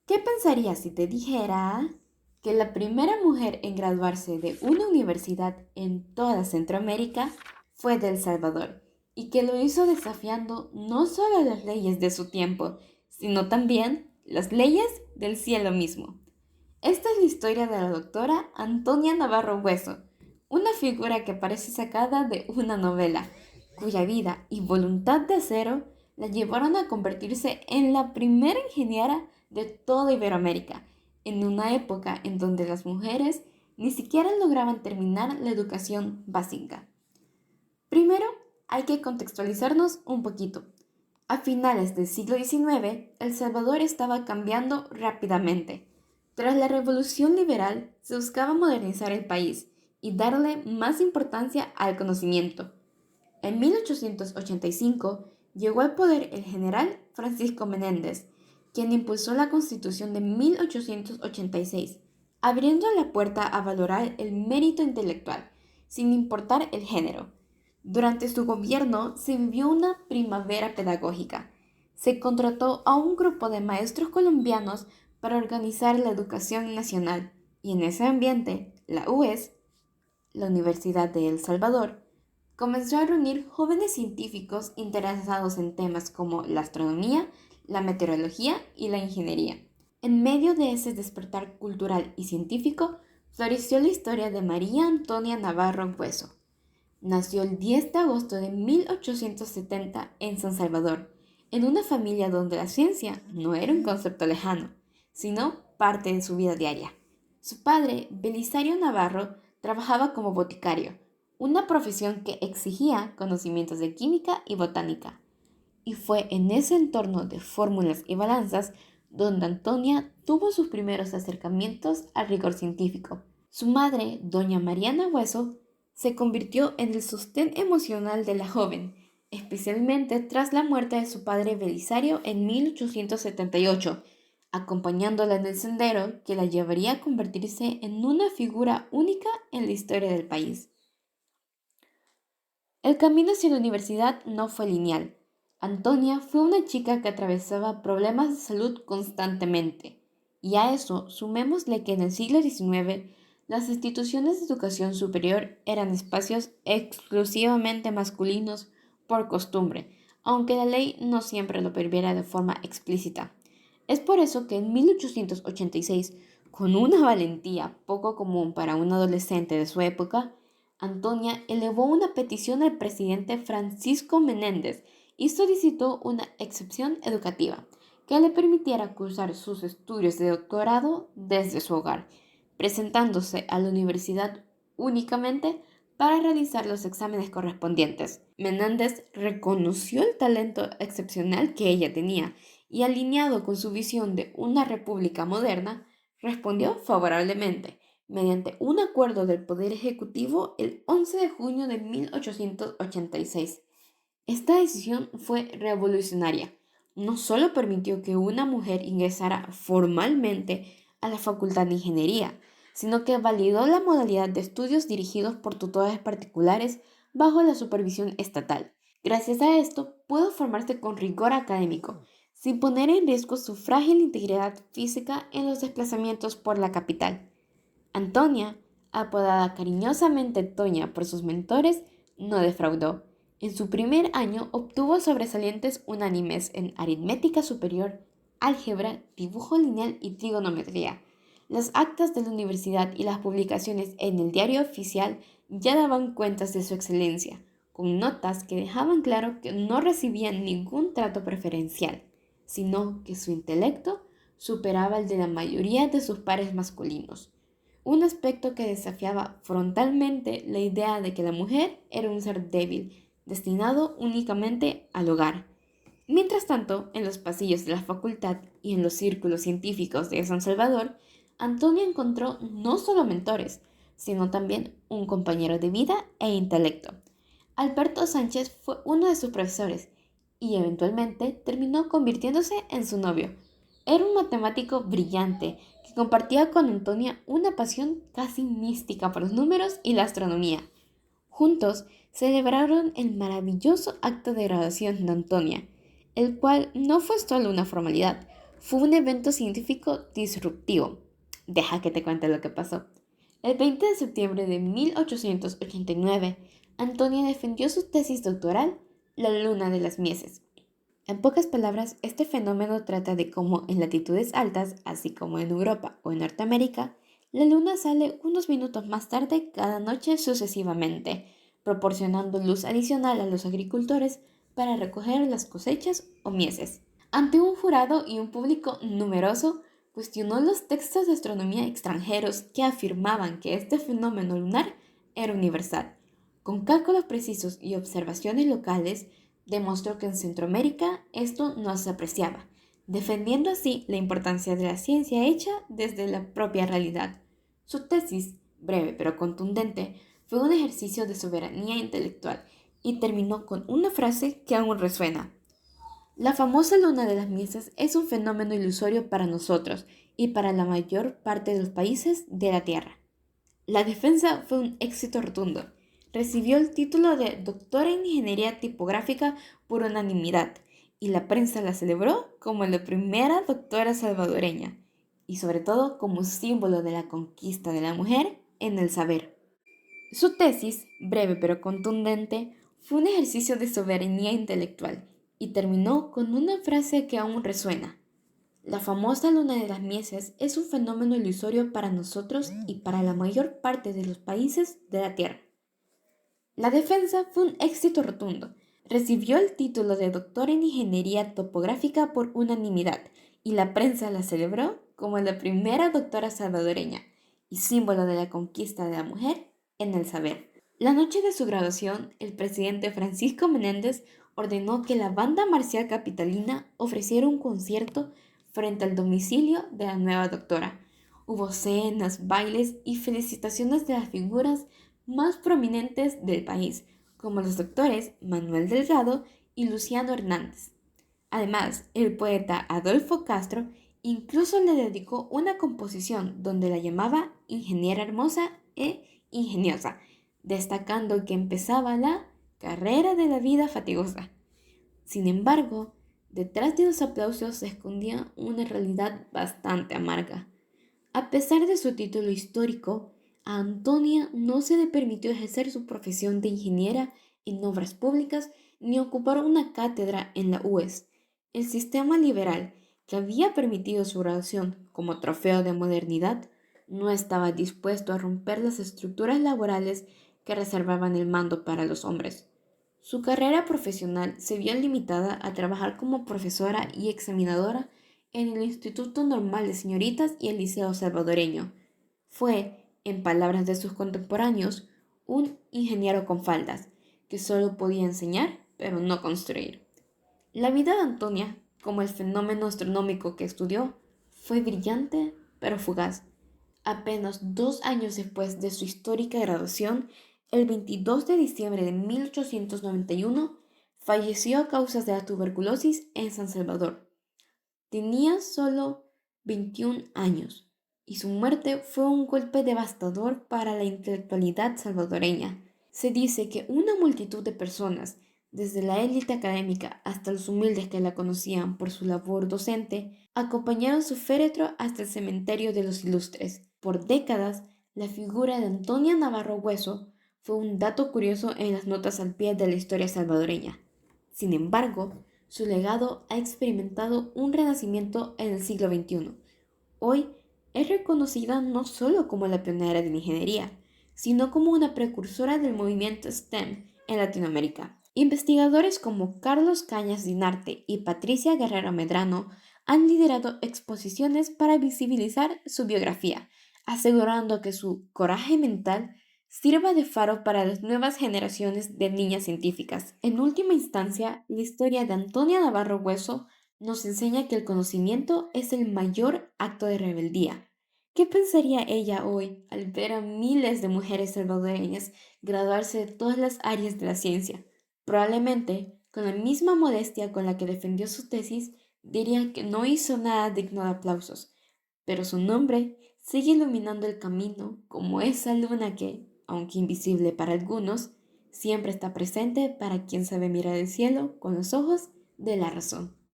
¿Qué pensarías si te dijera que la primera mujer en graduarse de una universidad en toda Centroamérica fue de El Salvador y que lo hizo desafiando no solo las leyes de su tiempo, sino también las leyes del cielo mismo? Esta es la historia de la doctora Antonia Navarro Hueso, una figura que parece sacada de una novela, cuya vida y voluntad de acero la llevaron a convertirse en la primera ingeniera de toda Iberoamérica, en una época en donde las mujeres ni siquiera lograban terminar la educación básica. Primero, hay que contextualizarnos un poquito. A finales del siglo XIX, El Salvador estaba cambiando rápidamente. Tras la Revolución Liberal, se buscaba modernizar el país y darle más importancia al conocimiento. En 1885 llegó al poder el general Francisco Menéndez, quien impulsó la Constitución de 1886, abriendo la puerta a valorar el mérito intelectual, sin importar el género. Durante su gobierno se vivió una primavera pedagógica. Se contrató a un grupo de maestros colombianos para organizar la educación nacional, y en ese ambiente, la UES, la Universidad de El Salvador, comenzó a reunir jóvenes científicos interesados en temas como la astronomía, la meteorología y la ingeniería. En medio de ese despertar cultural y científico, floreció la historia de María Antonia Navarro Hueso. Nació el 10 de agosto de 1870 en San Salvador, en una familia donde la ciencia no era un concepto lejano, sino parte de su vida diaria. Su padre, Belisario Navarro, trabajaba como boticario, una profesión que exigía conocimientos de química y botánica. Y fue en ese entorno de fórmulas y balanzas donde Antonia tuvo sus primeros acercamientos al rigor científico. Su madre, doña Mariana Hueso, se convirtió en el sostén emocional de la joven, especialmente tras la muerte de su padre Belisario en 1878, acompañándola en el sendero que la llevaría a convertirse en una figura única en la historia del país. El camino hacia la universidad no fue lineal. Antonia fue una chica que atravesaba problemas de salud constantemente, y a eso sumémosle que en el siglo XIX las instituciones de educación superior eran espacios exclusivamente masculinos por costumbre, aunque la ley no siempre lo permitiera de forma explícita. Es por eso que en 1886, con una valentía poco común para un adolescente de su época, Antonia elevó una petición al presidente Francisco Menéndez y solicitó una excepción educativa que le permitiera cursar sus estudios de doctorado desde su hogar, presentándose a la universidad únicamente para realizar los exámenes correspondientes. Menéndez reconoció el talento excepcional que ella tenía y, alineado con su visión de una república moderna, respondió favorablemente mediante un acuerdo del Poder Ejecutivo el 11 de junio de 1886. Esta decisión fue revolucionaria. No solo permitió que una mujer ingresara formalmente a la Facultad de Ingeniería, sino que validó la modalidad de estudios dirigidos por tutores particulares bajo la supervisión estatal. Gracias a esto, pudo formarse con rigor académico, sin poner en riesgo su frágil integridad física en los desplazamientos por la capital. Antonia, apodada cariñosamente Toña por sus mentores, no defraudó. En su primer año obtuvo sobresalientes unánimes en aritmética superior, álgebra, dibujo lineal y trigonometría. Las actas de la universidad y las publicaciones en el diario oficial ya daban cuentas de su excelencia, con notas que dejaban claro que no recibía ningún trato preferencial, sino que su intelecto superaba el de la mayoría de sus pares masculinos, un aspecto que desafiaba frontalmente la idea de que la mujer era un ser débil, destinado únicamente al hogar. Mientras tanto, en los pasillos de la facultad y en los círculos científicos de San Salvador, Antonio encontró no solo mentores, sino también un compañero de vida e intelecto. Alberto Sánchez fue uno de sus profesores y eventualmente terminó convirtiéndose en su novio. Era un matemático brillante que compartía con Antonia una pasión casi mística por los números y la astronomía. Juntos celebraron el maravilloso acto de graduación de Antonia, el cual no fue solo una formalidad, fue un evento científico disruptivo. Deja que te cuente lo que pasó. El 20 de septiembre de 1889, Antonia defendió su tesis doctoral, La luna de las Mieses. En pocas palabras, este fenómeno trata de cómo en latitudes altas, así como en Europa o en Norteamérica, la luna sale unos minutos más tarde cada noche sucesivamente, proporcionando luz adicional a los agricultores para recoger las cosechas o mieses. Ante un jurado y un público numeroso, cuestionó los textos de astronomía extranjeros que afirmaban que este fenómeno lunar era universal. Con cálculos precisos y observaciones locales, demostró que en Centroamérica esto no se apreciaba, defendiendo así la importancia de la ciencia hecha desde la propia realidad. Su tesis, breve pero contundente, fue un ejercicio de soberanía intelectual y terminó con una frase que aún resuena. La famosa luna de las Mieses es un fenómeno ilusorio para nosotros y para la mayor parte de los países de la Tierra. La defensa fue un éxito rotundo. Recibió el título de doctora en ingeniería tipográfica por unanimidad y la prensa la celebró como la primera doctora salvadoreña y sobre todo como símbolo de la conquista de la mujer en el saber. Su tesis, breve pero contundente, fue un ejercicio de soberanía intelectual y terminó con una frase que aún resuena. La famosa luna de las Mieses es un fenómeno ilusorio para nosotros y para la mayor parte de los países de la Tierra. La defensa fue un éxito rotundo. Recibió el título de doctor en ingeniería topográfica por unanimidad y la prensa la celebró como la primera doctora salvadoreña y símbolo de la conquista de la mujer en el saber. La noche de su graduación, el presidente Francisco Menéndez ordenó que la banda marcial capitalina ofreciera un concierto frente al domicilio de la nueva doctora. Hubo cenas, bailes y felicitaciones de las figuras más prominentes del país, como los doctores Manuel Delgado y Luciano Hernández. Además, el poeta Adolfo Castro incluso le dedicó una composición donde la llamaba ingeniera hermosa e ingeniosa, destacando que empezaba la carrera de la vida fatigosa. Sin embargo, detrás de los aplausos se escondía una realidad bastante amarga. A pesar de su título histórico, a Antonia no se le permitió ejercer su profesión de ingeniera en obras públicas ni ocupar una cátedra en la UES. El sistema liberal, que había permitido su graduación como trofeo de modernidad, no estaba dispuesto a romper las estructuras laborales que reservaban el mando para los hombres. Su carrera profesional se vio limitada a trabajar como profesora y examinadora en el Instituto Normal de Señoritas y el Liceo Salvadoreño. Fue, en palabras de sus contemporáneos, un ingeniero con faldas, que solo podía enseñar, pero no construir. La vida de Antonia, como el fenómeno astronómico que estudió, fue brillante, pero fugaz. Apenas 2 años después de su histórica graduación, el 22 de diciembre de 1891, falleció a causa de la tuberculosis en San Salvador. Tenía solo 21 años y su muerte fue un golpe devastador para la intelectualidad salvadoreña. Se dice que una multitud de personas, desde la élite académica hasta los humildes que la conocían por su labor docente, acompañaron su féretro hasta el cementerio de los ilustres. Por décadas, la figura de Antonia Navarro Hueso fue un dato curioso en las notas al pie de la historia salvadoreña. Sin embargo, su legado ha experimentado un renacimiento en el siglo XXI. Hoy es reconocida no solo como la pionera de la ingeniería, sino como una precursora del movimiento STEM en Latinoamérica. Investigadores como Carlos Cañas Dinarte y Patricia Guerrero Medrano han liderado exposiciones para visibilizar su biografía, asegurando que su coraje mental sirva de faro para las nuevas generaciones de niñas científicas. En última instancia, la historia de Antonia Navarro Hueso nos enseña que el conocimiento es el mayor acto de rebeldía. ¿Qué pensaría ella hoy al ver a miles de mujeres salvadoreñas graduarse de todas las áreas de la ciencia? Probablemente, con la misma modestia con la que defendió su tesis, diría que no hizo nada digno de aplausos, pero su nombre sigue iluminando el camino como esa luna que, aunque invisible para algunos, siempre está presente para quien sabe mirar el cielo con los ojos de la razón.